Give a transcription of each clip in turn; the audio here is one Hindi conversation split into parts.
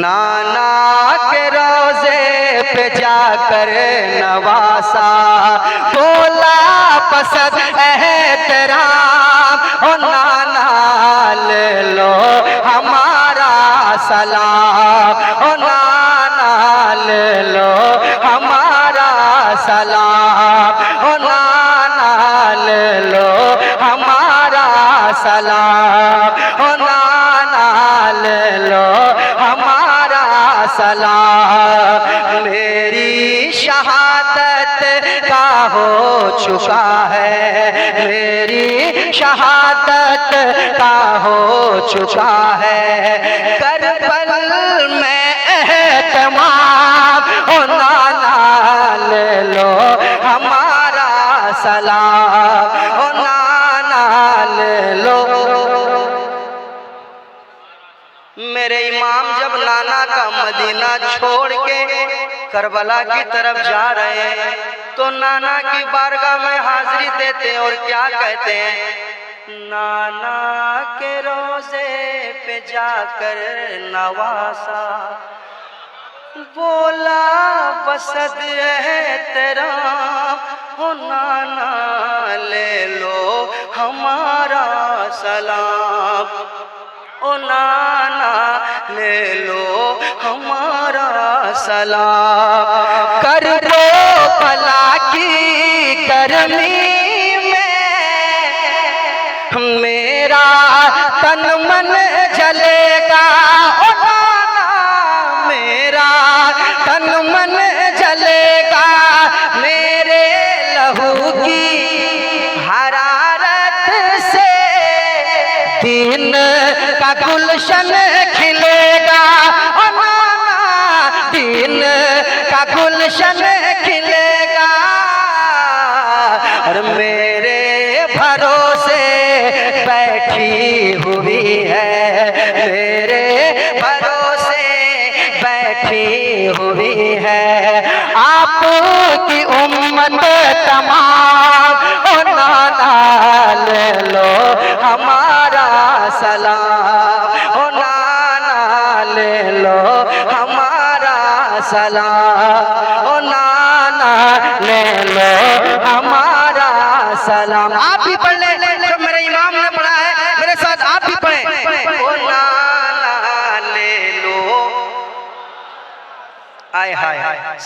नाना के रोजे पे जाकर नवासा बोला पसंद एहतराम, ओ नाना ले लो हमारा सलाम, ओ नाना ले लो हमारा सलाम, ओ नाना ले लो हमारा सलाम, ओ नाना ले लो हमारा सलाम। मेरी शहादत का हो चुका है, मेरी शहादत का हो चुका है, करबल में एहतमाम, ओ नाना ले लो हमारा सलाम, ओ नाना ले लो। मेरे इमाम जब नाना का मदीना छोड़ के करबला की तरफ जा रहे हैं तो नाना की बारगाह में हाजिरी देते हैं और क्या कहते हैं, नाना के रोजे पे जाकर नवासा बोला बसद है तेरा, हो नाना ले लो हमारा सलाम, ओ नाना ले लो हमारा सलाम। कर दो भला की करनी में मेरा तन मन जलेगा, ओ नाना मेरा तन मन जलेगा, मेरे लहू की हरारत से दीन का गुलशन खिलेगा, ओ नाना दीन का गुलशन खिलेगा। और मेरे भरोसे बैठी हुई है, मेरे भरोसे बैठी हुई है आपकी उम्मत तमाम, ओ नाना ले लो हमारा सलाम, ओ नाना ले लो हमारा सलाम, ओ नाना ले लो हमारा सलाम। आप भी पढ़ ले, जो मेरे इमाम ने पढ़ा है मेरे साथ आप भी पढ़ें, ओ नाना ले लो। आय हाय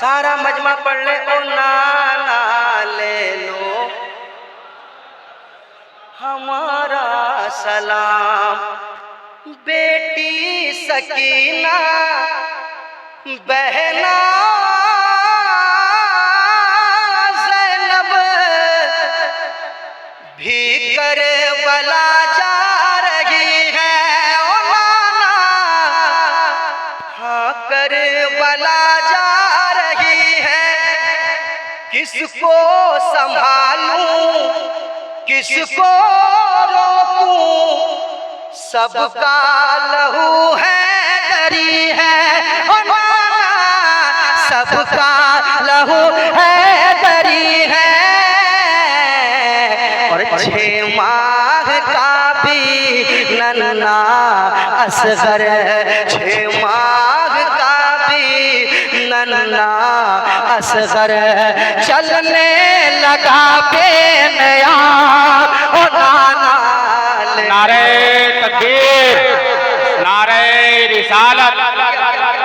सारा मजमा पढ़ ले, ओ नाना ले लो हमारा सलाम। बेटी सकीना बहना ज़ैनब भी करबला जा रही है, ओ नाना हाँ करबला जा रही है, किसको संभालूं किसको रोकूं, सबका लहू है दरी है, ओ नाना सबका लहू है दरी है। और 6 माह का भी नन्ना असगर, 6 माह का भी नन्ना असगर चलने लगा बेनया, ओ नाना नारे तकबीर, नारे रिसालत,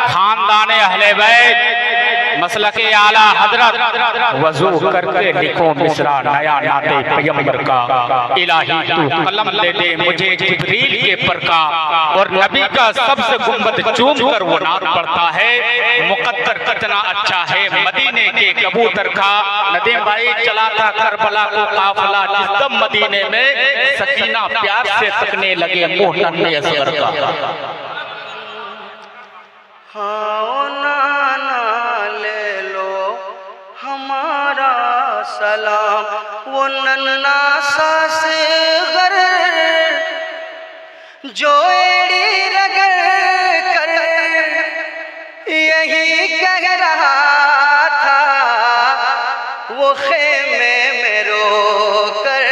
खानदान अहले बैत, मसलके आला हजरत। वजू करके लिखो मिसरा नया नाते पैगंबर का, इलाही तू कलम दे दे मुझे जिब्रील के पर का, और नबी का सबसे गुंबद चूम कर वो नात पड़ता है, मुकद्दर कितना अच्छा है मदीने के कबूतर का। नदीम भाई चला था करबला को काफिला, जिस दम मदीने में सकीना प्यार से तकने लगे मुंह नन्हे असगर का। हाँ नाना ले लो हमारा सलाम, वो नन्ना सा असगर जो एड़ी रगड़ कर यही कह रहा था, वो खेमे में रो कर,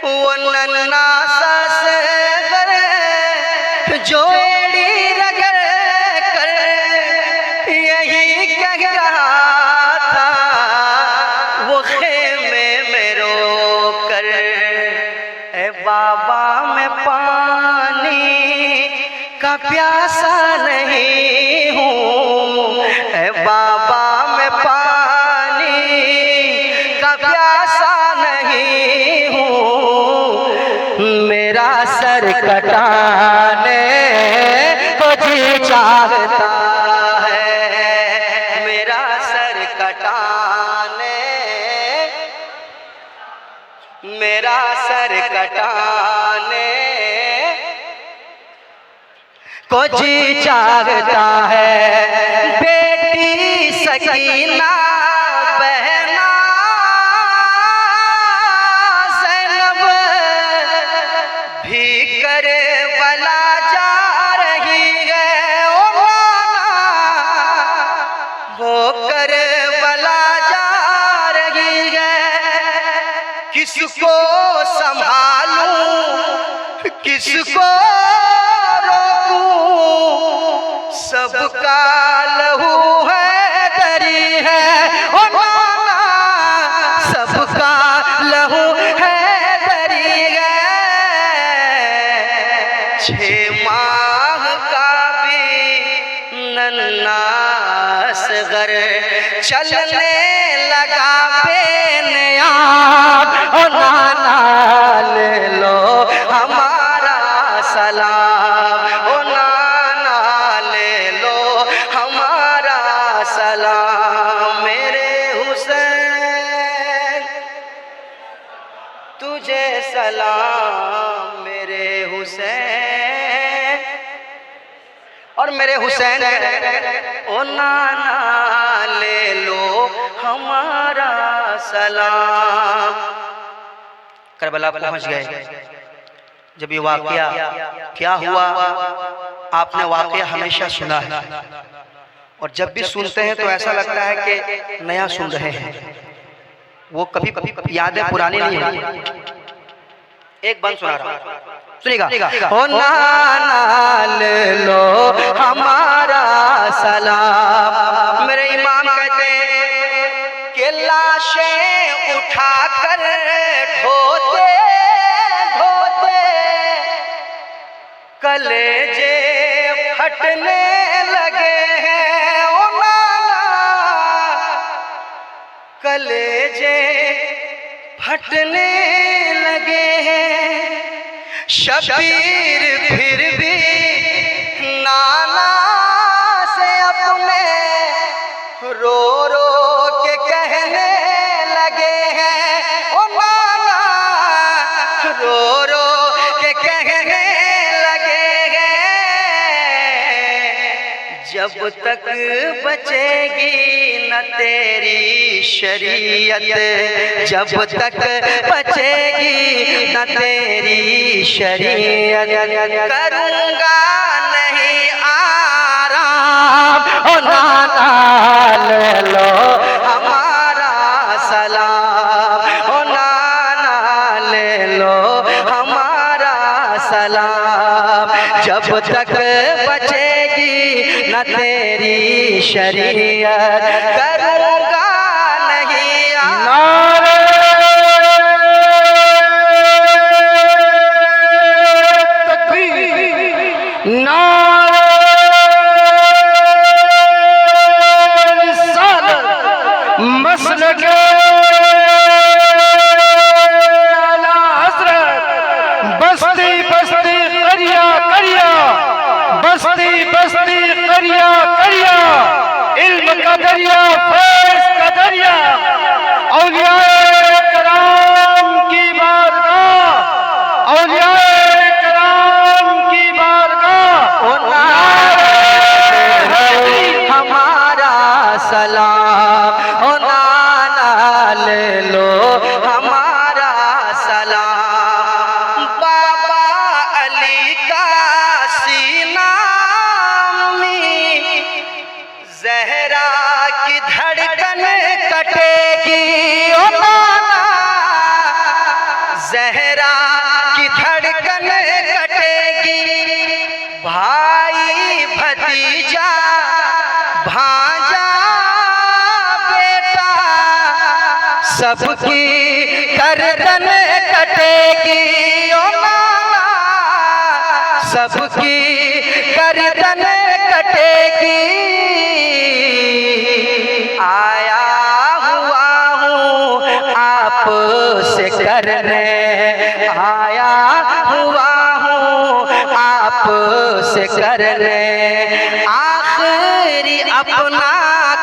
वो नन्ना सा असगर जो एड़ी रगड़ कर यही कह रहा था, वो खेमे में रो कर, ए बाबा मैं पानी का प्यासा नहीं हूँ, ए बाबा मैं पानी का प्यासा नहीं हूँ, मेरा सर कटाने को जी चाहता है, मेरा सर कटाने, मेरा सर कटाने को जी चाहता है। बेटी सकीना बहना ज़ैनब भी करबला जा रही है, ओ नाना वो करबला जा रही है। किसको संभालूं किसको रोकूं, सबका लहू है दरी है, ओ नाना सबका लहू है दरी है। 6 माह का भी नन्हा असगर चलने लगा बेनियाद, ओ नाना ले लो हमारा सलाम, ओ नाना ले लो हमारा सलाम। मेरे हुसैन तुझे सलाम, मेरे हुसैन और मेरे हुसैन, ओ नाना ले लो हमारा सलाम। करबला पहुंच गए। जब ये वाकया क्या हुआ, आपने वाकया हमेशा सुना है और जब भी सुनते हैं तो ऐसा लगता है कि नया सुन रहे हैं, वो कभी यादें पुरानी नहीं होती। एक बंद सुना रहा हूं, सुनिएगा। ओ नाना ले लो हमारा सलाम। मेरे इमाम कहते हैं कि लाशें उठाकर ढोते ढोते कलेजे फटने लगे हैं, ओ नाना कलेजे फटने लगे हैं। शबीर फिर भी नाना से अपने रो रो के कहने लगे हैं, ओ नाना रो रो के कहने लगे हैं। जब तक बचेगी न तेरी शरीयत, जब तक बचेगी न तेरी शरीयत, करूँगा नहीं आराम, ओ नाना ले लो हमारा सलाम, ओ नाना ले लो हमारा सलाम। जब तक बचेगी न तेरी शरीयत, करूँगा नहीं आराम। दरिया फैज़ का दरिया, औलियाए कराम की बारगाह, औलियाए कराम की बारगाह, ओ नाना हमारा सलाम, ओ नाना ले लो हमारा सलाम। बाबा अली का सीना में ज़हरा की धड़कन कटेगी, ओ भाई भतीजा भांजा बेटा सबकी गर्दन कटेगी ओ नाना, सबकी गर्दन कटेगी। आया हुआ हूँ आप से करने, आया हुआ हूँ आप से करने आखिरी अपना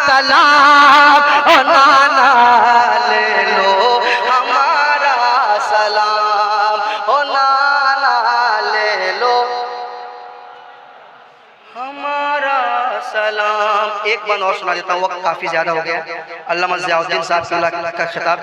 कलाम ओ नाना, ले लो हमारा सलाम ओ नाना, ले लो हमारा सलाम। एक बार और सुना देता हूँ, वक्त काफी ज्यादा हो गया। अल्लामा ज़ियाउद्दीन साहब का खिताब भी